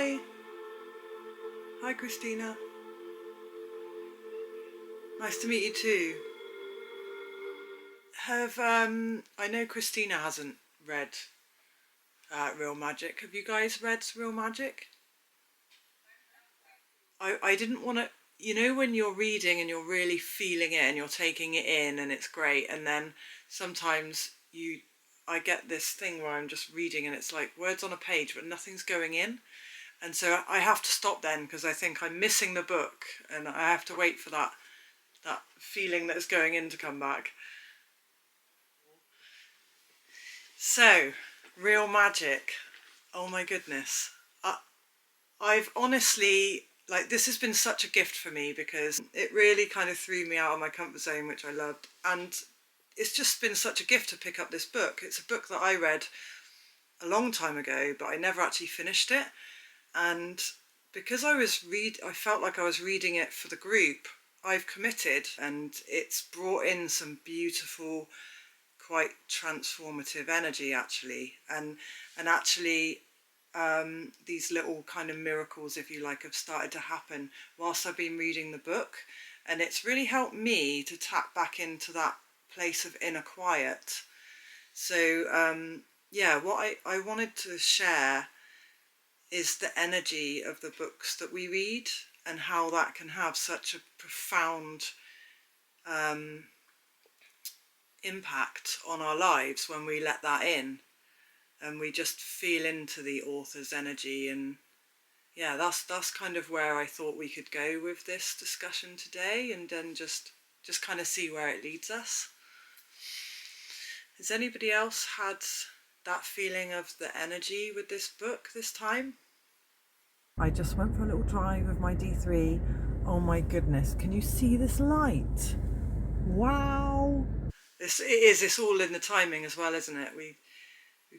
Hi. Hi, Christina. Nice to meet you too. I know Christina hasn't read Real Magic. Have you guys read Real Magic? I didn't want to, you know, when you're reading and you're really feeling it and you're taking it in and it's great, and then sometimes I get this thing where I'm just reading and it's like words on a page but nothing's going in. And so I have to stop then because I think I'm missing the book and I have to wait for that feeling that's going in to come back. So, Real Magic. Oh my goodness. I've honestly, like, this has been such a gift for me because it really kind of threw me out of my comfort zone, which I loved. And it's just been such a gift to pick up this book. It's a book that I read a long time ago, but I never actually finished it. And because I felt like I was reading it for the group, I've committed, and it's brought in some beautiful, quite transformative energy actually, and actually these little kind of miracles, if you like, have started to happen whilst I've been reading the book, and it's really helped me to tap back into that place of inner quiet. So yeah, what I wanted to share is the energy of the books that we read and how that can have such a profound impact on our lives when we let that in and we just feel into the author's energy. And yeah, that's kind of where I thought we could go with this discussion today, and then just kind of see where it leads us. Has anybody else had that feeling of the energy with this book this time? I just went for a little drive with my D3. Oh my goodness, can you see this light? Wow. It's all in the timing as well, isn't it? We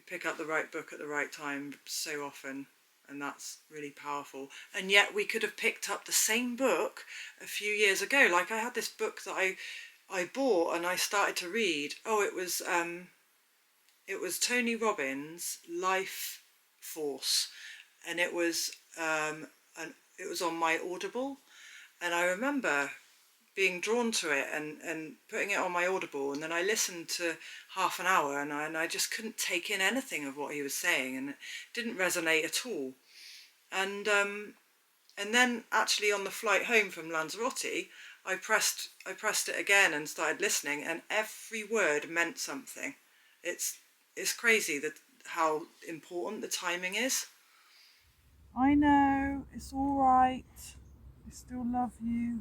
pick up the right book at the right time so often, and that's really powerful. And yet we could have picked up the same book a few years ago. Like, I had this book that I bought and I started to read. Oh, it was Tony Robbins' Life Force, and it was on my Audible, and I remember being drawn to it and putting it on my Audible, and then I listened to half an hour and I just couldn't take in anything of what he was saying, and it didn't resonate at all. And then actually on the flight home from Lanzarote, I pressed it again and started listening, and every word meant something. It's crazy that how important the timing is. I know, it's all right. I still love you.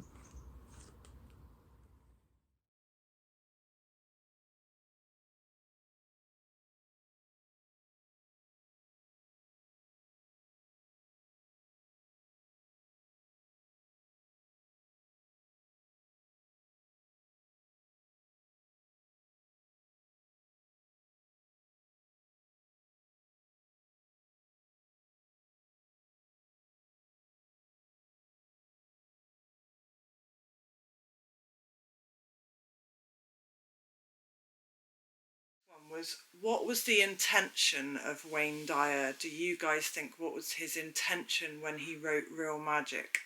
Was, what was the intention of Wayne Dyer? Do you guys think, what was his intention when he wrote Real Magic?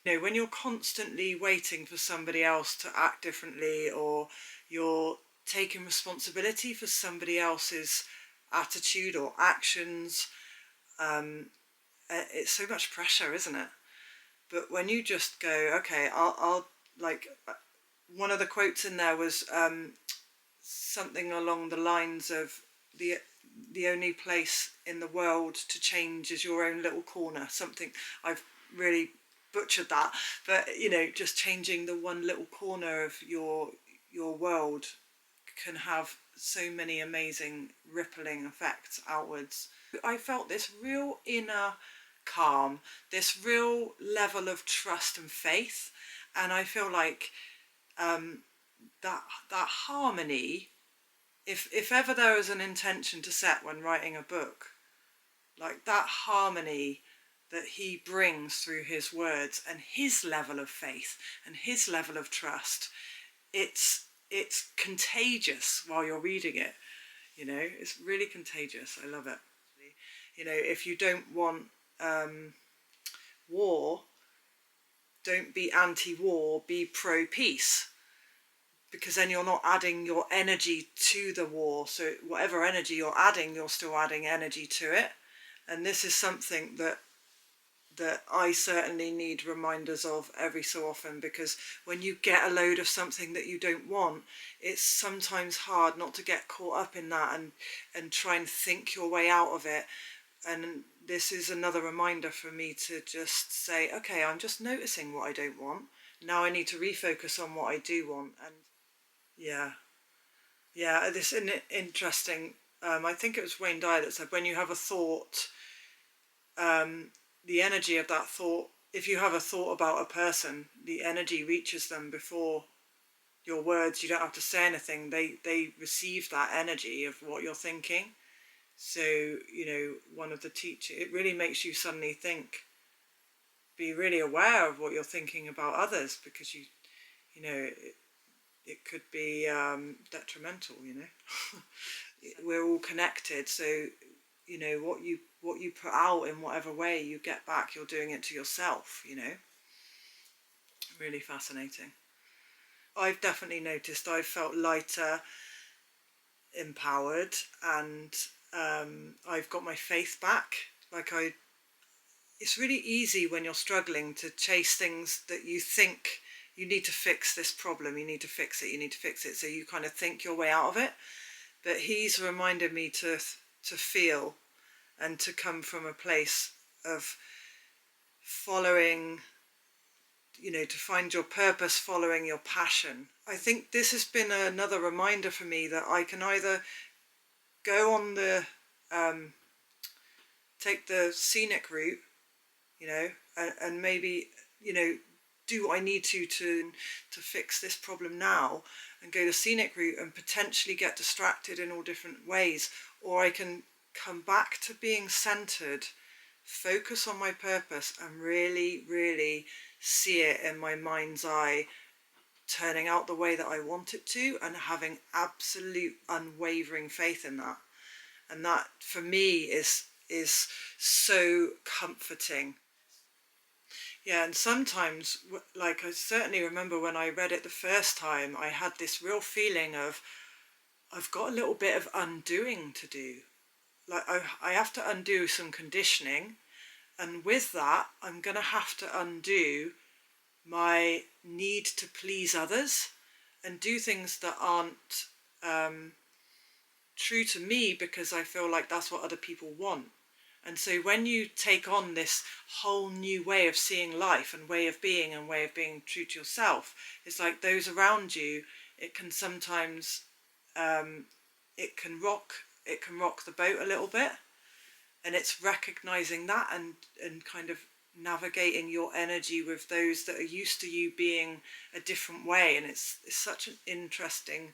You know, when you're constantly waiting for somebody else to act differently, or you're taking responsibility for somebody else's attitude or actions, it's so much pressure, isn't it? But when you just go, okay, I'll like, one of the quotes in there was something along the lines of the only place in the world to change is your own little corner. Something, I've really butchered that, but you know, just changing the one little corner of your world can have so many amazing rippling effects outwards. I felt this real inner calm, this real level of trust and faith, and I feel like that harmony, if ever there was an intention to set when writing a book, like that harmony that he brings through his words and his level of faith and his level of trust, it's contagious while you're reading it. You know, it's really contagious. I love it. You know, if you don't want war, don't be anti-war, be pro-peace, because then you're not adding your energy to the war. So whatever energy you're adding, you're still adding energy to it. And this is something that I certainly need reminders of every so often, because when you get a load of something that you don't want, it's sometimes hard not to get caught up in that and try and think your way out of it. And this is another reminder for me to just say, okay, I'm just noticing what I don't want. Now I need to refocus on what I do want. And yeah, this is interesting. I think it was Wayne Dyer that said, when you have a thought, the energy of that thought, if you have a thought about a person, the energy reaches them before your words. You don't have to say anything. They receive that energy of what you're thinking. So, you know, one of the teachers, it really makes you suddenly think, be really aware of what you're thinking about others, because you know, it could be detrimental, you know. We're all connected, so, you know, what you put out in whatever way you get back, you're doing it to yourself, you know. Really fascinating. I've definitely noticed I've felt lighter, empowered, and I've got my faith back. Like it's really easy when you're struggling to chase things that you think you need to fix this problem, you need to fix it, you need to fix it. So you kind of think your way out of it. But he's reminded me to feel and to come from a place of following, you know, to find your purpose, following your passion. I think this has been another reminder for me that I can either go on the, take the scenic route, you know, and maybe, you know, do what I need to fix this problem now, and go the scenic route and potentially get distracted in all different ways. Or I can come back to being centered, focus on my purpose, and really, really see it in my mind's eye, turning out the way that I want it to, and having absolute unwavering faith in that. And that for me is so comforting. Yeah, and sometimes, like, I certainly remember when I read it the first time, I had this real feeling of, I've got a little bit of undoing to do. Like, I have to undo some conditioning, and with that, I'm going to have to undo my need to please others and do things that aren't true to me, because I feel like that's what other people want. And so when you take on this whole new way of seeing life and way of being true to yourself, it's like those around you, it can sometimes, it can rock the boat a little bit. And it's recognizing that and kind of navigating your energy with those that are used to you being a different way. And it's such an interesting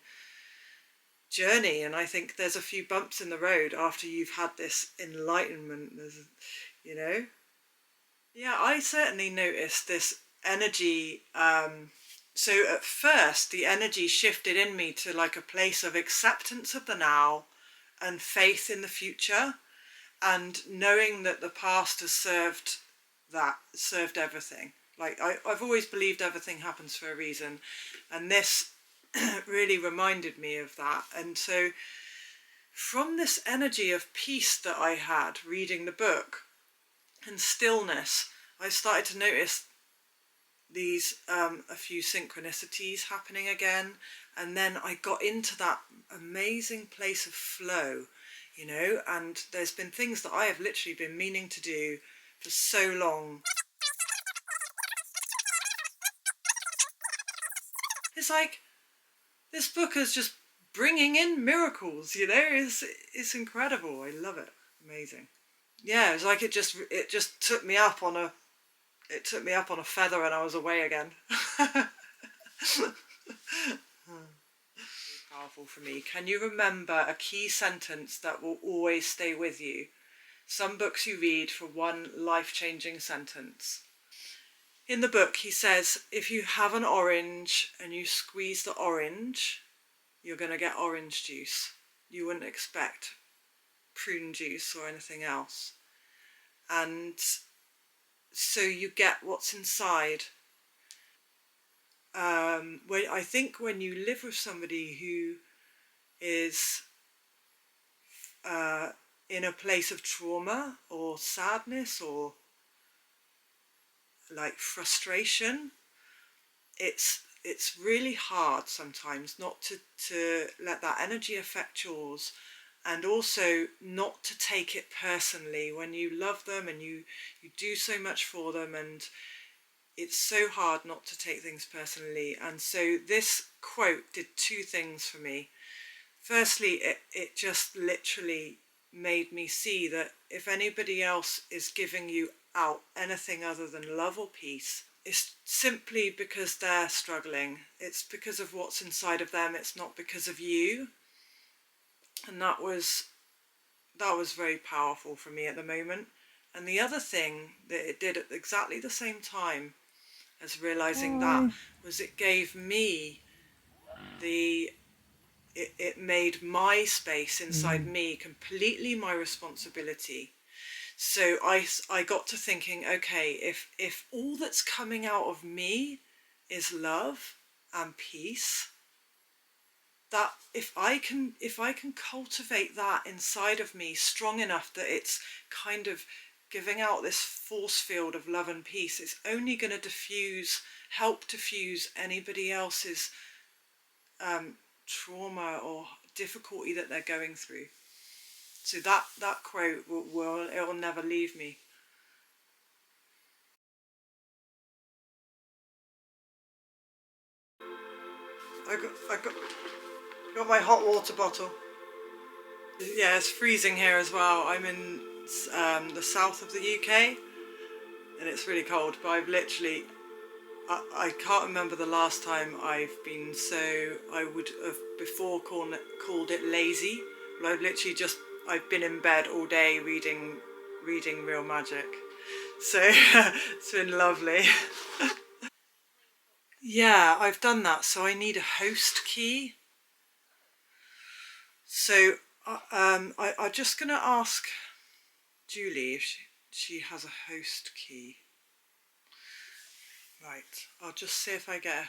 journey. And I think there's a few bumps in the road after you've had this enlightenment, you know. Yeah, I certainly noticed this energy. So at first the energy shifted in me to like a place of acceptance of the now and faith in the future, and knowing that the past has served everything. Like I've always believed everything happens for a reason, and this really reminded me of that. And so from this energy of peace that I had reading the book and stillness, I started to notice these a few synchronicities happening again, and then I got into that amazing place of flow, you know. And there's been things that I have literally been meaning to do for so long. It's like this book is just bringing in miracles, you know. It's incredible. I love it. Amazing. Yeah, it's like it just took me up on a feather and I was away again. Powerful for me. Can you remember a key sentence that will always stay with you? Some books you read for one life-changing sentence. In the book, he says, if you have an orange and you squeeze the orange, you're going to get orange juice. You wouldn't expect prune juice or anything else. and so you get what's inside. I think when you live with somebody who is in a place of trauma or sadness or like frustration, it's really hard sometimes not to let that energy affect yours, and also not to take it personally when you love them and you do so much for them, and it's so hard not to take things personally. And so this quote did two things for me. Firstly, it just literally made me see that if anybody else is giving you out anything other than love or peace, it's simply because they're struggling. It's because of what's inside of them. It's not because of you. And that was very powerful for me at the moment. And the other thing that it did at exactly the same time as realizing that was it gave me it made my space inside me completely my responsibility. So I got to thinking, okay, if all that's coming out of me is love and peace, that if I can cultivate that inside of me strong enough that it's kind of giving out this force field of love and peace, it's only going to help diffuse anybody else's trauma or difficulty that they're going through. So that quote it'll never leave me. I got my hot water bottle. Yeah, it's freezing here as well. I'm in the south of the UK, and it's really cold. But I can't remember the last time I've been so. I would have before called it lazy. But I've been in bed all day reading Real Magic. So it's been lovely. Yeah, I've done that. So I need a host key. So I'm just going to ask Julie if she has a host key. Right, I'll just see if I get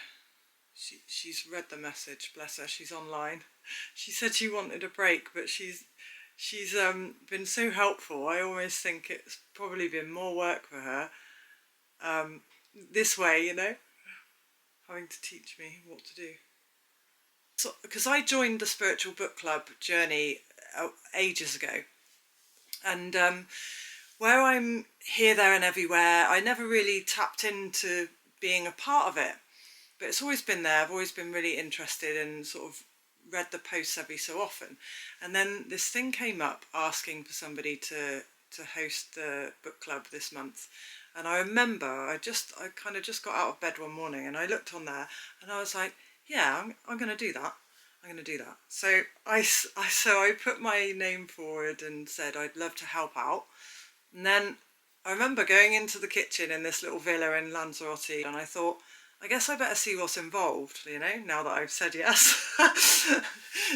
she's read the message, bless her, she's online. She said she wanted a break, but she's been so helpful. I always think it's probably been more work for her this way, having to teach me what to do. So, because I joined the spiritual book club journey ages ago, and where I'm here, there and everywhere, I never really tapped into being a part of it, but it's always been there. I've always been really interested and sort of read the posts every so often, and then this thing came up asking for somebody to host the book club this month. And I remember I kind of just got out of bed one morning and I looked on there and I was like, yeah, I'm going to do that. I'm going to do that. So I put my name forward and said I'd love to help out. And then I remember going into the kitchen in this little villa in Lanzarote, and I thought, I guess I better see what's involved, now that I've said yes.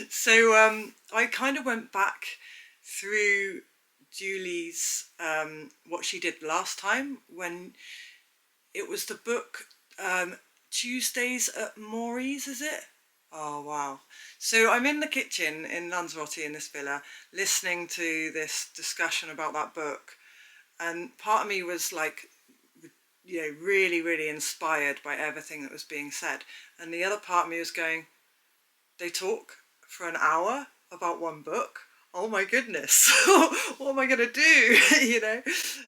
So I kind of went back through Julie's, what she did last time when it was the book Tuesdays at Maury's, is it? Oh, wow. So I'm in the kitchen in Lanzarote in this villa listening to this discussion about that book. And part of me was like, really, really inspired by everything that was being said. And the other part of me was going, they talk for an hour about one book? Oh my goodness, what am I going to do,